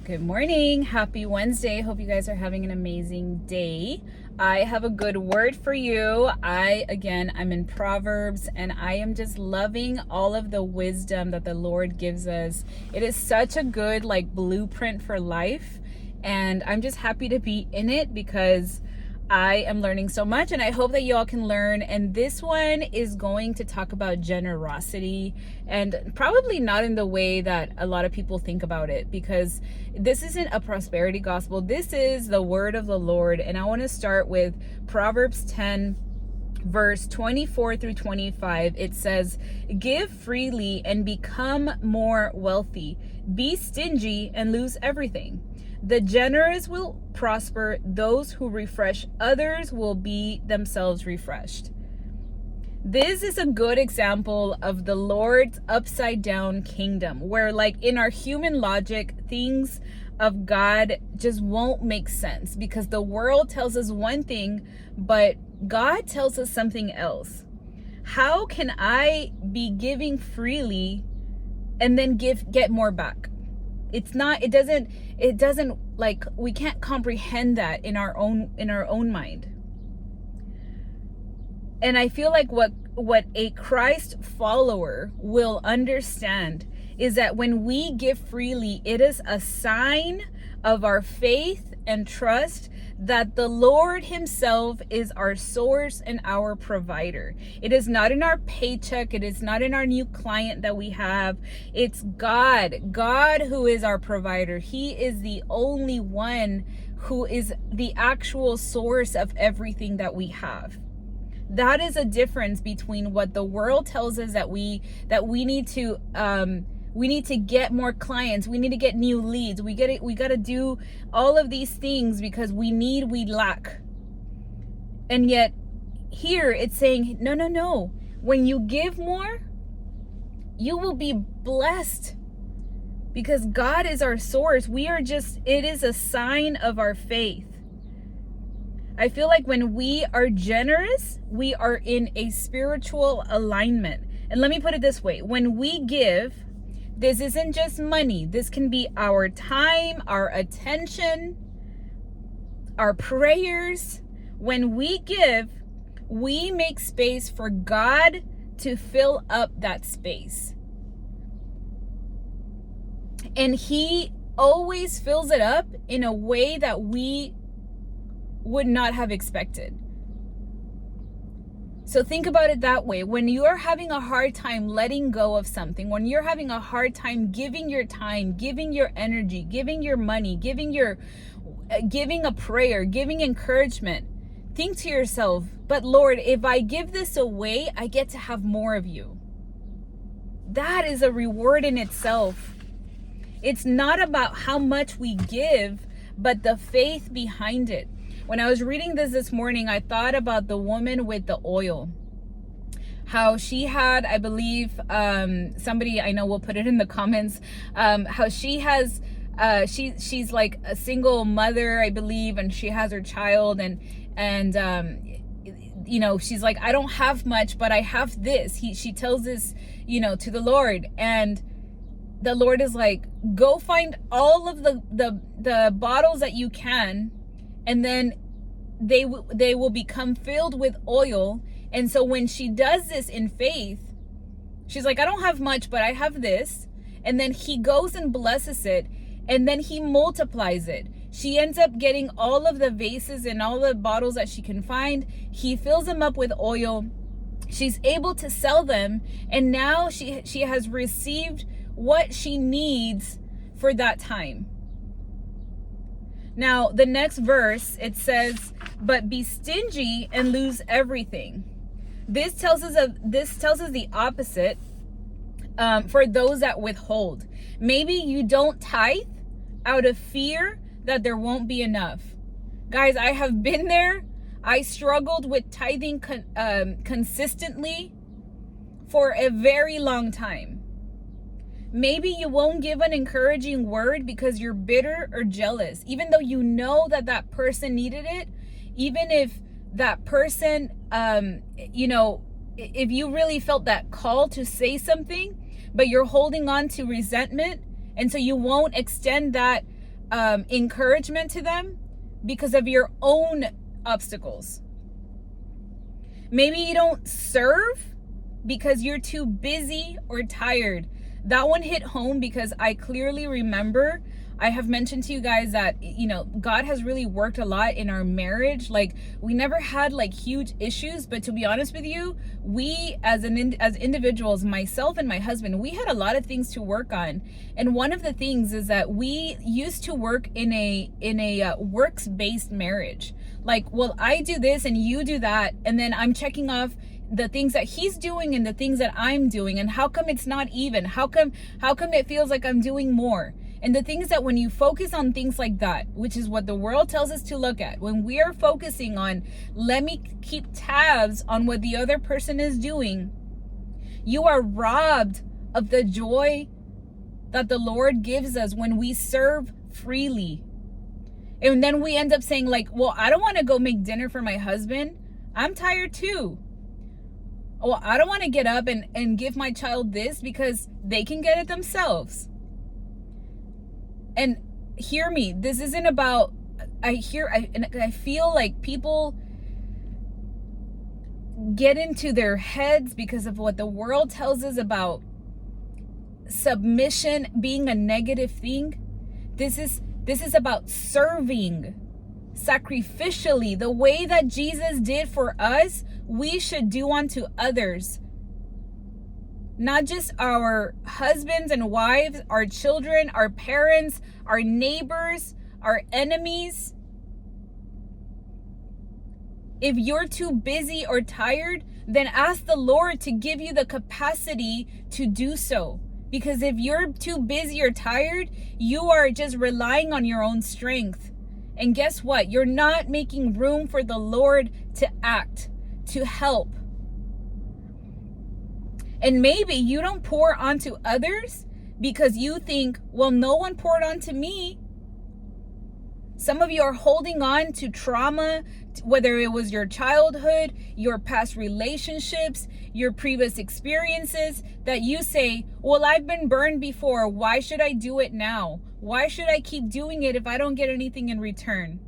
Good morning. Happy Wednesday. Hope you guys are having an amazing day. I have a good word for you. I'm in Proverbs and I am just loving all of the wisdom that the Lord gives us. It is such a good blueprint for life. And I'm just happy to be in it because I am learning so much and I hope that you all can learn. And this one is going to talk about generosity, and probably not in the way that a lot of people think about it, because this isn't a prosperity gospel. This is the word of the Lord. And I want to start with Proverbs 10 verse 24 through 25. It says, "Give freely and become more wealthy. Be stingy and lose everything. The generous will prosper. Those who refresh others will be themselves refreshed." This is a good example of the Lord's upside down kingdom, where in our human logic, things of God just won't make sense because the world tells us one thing, but God tells us something else. How can I be giving freely and then get more back? It doesn't we can't comprehend that in our own mind. And I feel like what a Christ follower will understand is that when we give freely, it is a sign of our faith and trust that the Lord himself is our source and our provider. It is not in our paycheck. It is not in our new client that we have. It's God who is our provider. He is the only one who is the actual source of everything that we have. That is a difference between what the world tells us that we need to get more clients, we need to get new leads, we got to do all of these things because we lack. And yet here it's saying, no. When you give more, you will be blessed because God is our source. It is a sign of our faith. I feel like when we are generous, we are in a spiritual alignment. And let me put it this way. When we give, this isn't just money. This can be our time, our attention, our prayers. When we give, we make space for God to fill up that space. And he always fills it up in a way that we would not have expected. So think about it that way. When you're having a hard time letting go of something, when you're having a hard time giving your time, giving your energy, giving your money, giving a prayer, giving encouragement, think to yourself, but Lord, if I give this away, I get to have more of you. That is a reward in itself. It's not about how much we give, but the faith behind it. When I was reading this morning, I thought about the woman with the oil. How she had, I believe, somebody I know will put it in the comments, how she has, she's like a single mother, I believe, and she has her child, and she's like, I don't have much, but I have this. She tells this, to the Lord, and the Lord is like, go find all of the bottles that you can, and then they will become filled with oil. And so when she does this in faith, she's like, I don't have much, but I have this. And then he goes and blesses it, and then he multiplies it. She ends up getting all of the vases and all the bottles that she can find. He fills them up with oil. She's able to sell them, and now she has received what she needs for that time. Now, the next verse, it says, "But be stingy and lose everything." This tells us the opposite for those that withhold. Maybe you don't tithe out of fear that there won't be enough. Guys, I have been there. I struggled with tithing consistently for a very long time. Maybe you won't give an encouraging word because you're bitter or jealous, even though you know that person needed it. Even if that person, if you really felt that call to say something, but you're holding on to resentment, and so you won't extend that encouragement to them because of your own obstacles. Maybe you don't serve because you're too busy or tired. That one hit home because I clearly remember I have mentioned to you guys that, God has really worked a lot in our marriage. Like, we never had like huge issues, but to be honest with you, we as individuals, myself and my husband, we had a lot of things to work on. And one of the things is that we used to work in a works-based marriage. Like, well, I do this and you do that, and then I'm checking off the things that he's doing and the things that I'm doing, and how come it's not even? How come it feels like I'm doing more? And the thing is that when you focus on things like that, which is what the world tells us to look at, when we are focusing on, let me keep tabs on what the other person is doing, you are robbed of the joy that the Lord gives us when we serve freely. And then we end up saying like, well, I don't want to go make dinner for my husband. I'm tired too. Well, I don't want to get up and give my child this because they can get it themselves. And hear me, this isn't about, I feel like people get into their heads because of what the world tells us about submission being a negative thing. This is about serving sacrificially. The way that Jesus did for us, we should do unto others. Not just our husbands and wives, our children, our parents, our neighbors, our enemies. If you're too busy or tired, then ask the Lord to give you the capacity to do so. Because if you're too busy or tired, you are just relying on your own strength. And guess what? You're not making room for the Lord to act, to help. And maybe you don't pour onto others because you think, well, no one poured onto me. Some of you are holding on to trauma, whether it was your childhood, your past relationships, your previous experiences, that you say, well, I've been burned before. Why should I do it now? Why should I keep doing it if I don't get anything in return?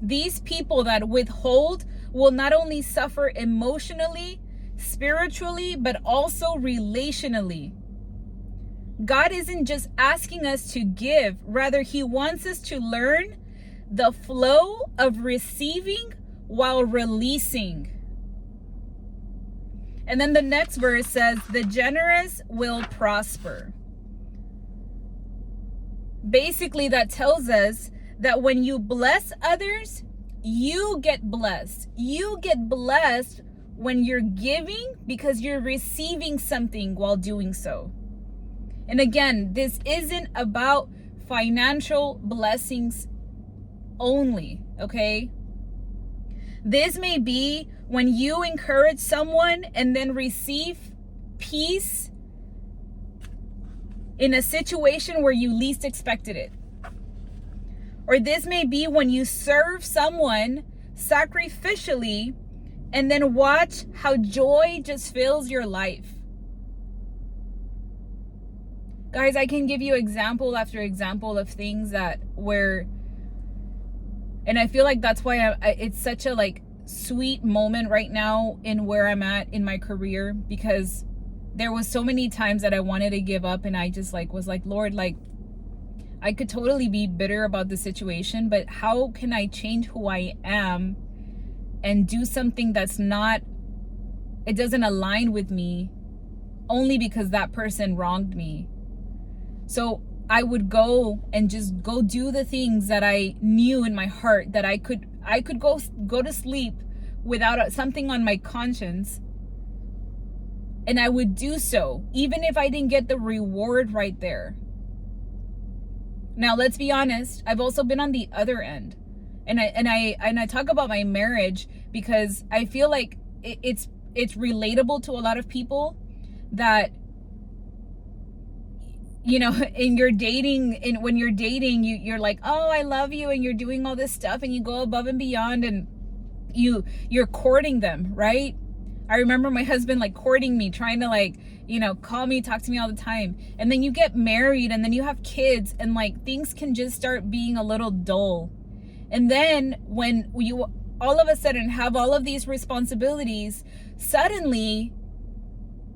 These people that withhold will not only suffer emotionally, spiritually, but also relationally. God isn't just asking us to give, rather he wants us to learn the flow of receiving while releasing. And then the next verse says, the generous will prosper. Basically, that tells us that when you bless others, you get blessed. You get blessed when you're giving because you're receiving something while doing so. And again, this isn't about financial blessings only, okay? This may be when you encourage someone and then receive peace in a situation where you least expected it. Or this may be when you serve someone sacrificially and then watch how joy just fills your life. Guys, I can give you example after example of things that were, and I feel like that's why it's such a like sweet moment right now in where I'm at in my career, because there was so many times that I wanted to give up, and I just like was like, Lord, like I could totally be bitter about the situation, but how can I change who I am and do something that's not, it doesn't align with me only because that person wronged me. So I would go and just go do the things that I knew in my heart that I could go to sleep without something on my conscience. And I would do so, even if I didn't get the reward right there. Now, let's be honest, I've also been on the other end. And I talk about my marriage because I feel like it's relatable to a lot of people that, you know, when you're dating, you're like, oh, I love you, and you're doing all this stuff, and you go above and beyond, and you're courting them, right? I remember my husband like courting me, trying to like, call me, talk to me all the time. And then you get married and then you have kids and like things can just start being a little dull. And then when you all of a sudden have all of these responsibilities, suddenly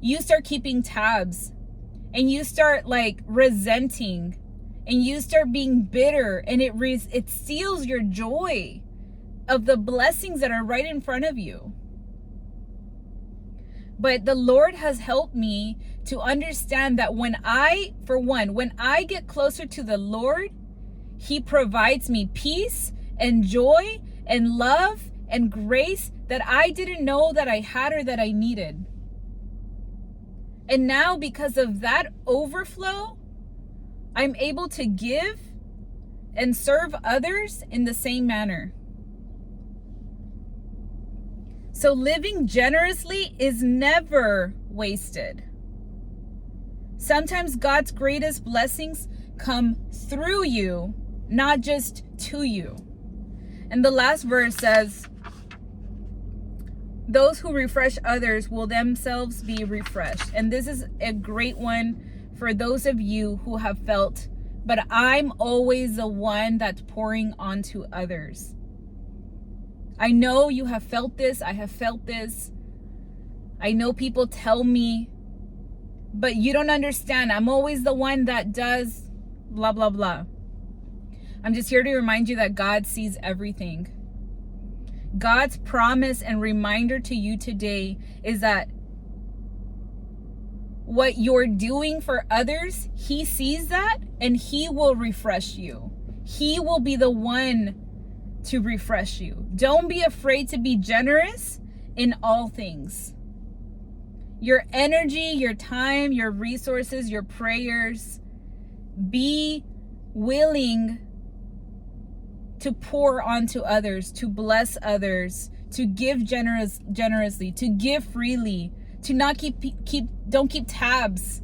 you start keeping tabs and you start like resenting and you start being bitter, and it steals your joy of the blessings that are right in front of you. But the Lord has helped me to understand that when I get closer to the Lord, He provides me peace and joy and love and grace that I didn't know that I had or that I needed. And now, because of that overflow, I'm able to give and serve others in the same manner. So living generously is never wasted. Sometimes God's greatest blessings come through you, not just to you. And the last verse says, those who refresh others will themselves be refreshed. And this is a great one for those of you who have felt, but I'm always the one that's pouring onto others. I know you have felt this. I have felt this. I know people tell me, but you don't understand. I'm always the one that does blah, blah, blah. I'm just here to remind you that God sees everything. God's promise and reminder to you today is that what you're doing for others, He sees that and He will refresh you. He will be the one to refresh you. Don't be afraid to be generous in all things. Your energy, your time, your resources, your prayers. Be willing to pour onto others, to bless others, to give generously, to give freely, to not don't keep tabs.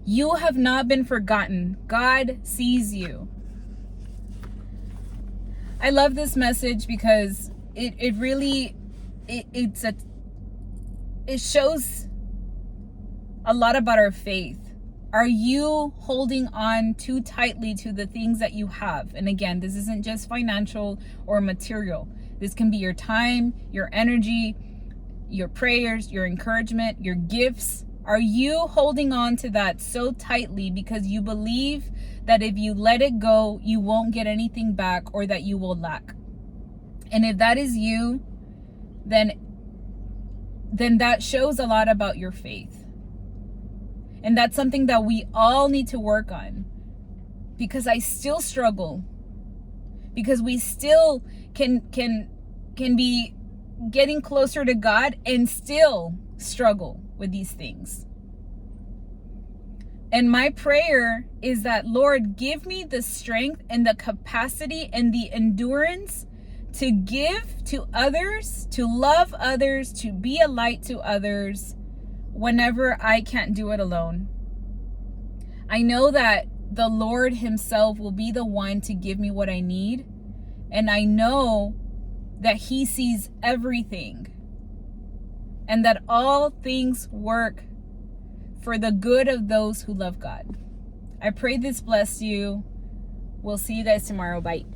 You have not been forgotten. God sees you. I love this message because it really shows a lot about our faith. Are you holding on too tightly to the things that you have? And again, this isn't just financial or material. This can be your time, your energy, your prayers, your encouragement, your gifts. Are you holding on to that so tightly because you believe that if you let it go, you won't get anything back or that you will lack? And if that is you, then that shows a lot about your faith. And that's something that we all need to work on, because I still struggle, because we still can be getting closer to God and still struggle with these things. And my prayer is that, Lord, give me the strength and the capacity and the endurance to give to others, to love others, to be a light to others whenever I can't do it alone. I know that the Lord Himself will be the one to give me what I need. And I know that He sees everything and that all things work for the good of those who love God. I pray this bless you. We'll see you guys tomorrow. Bye.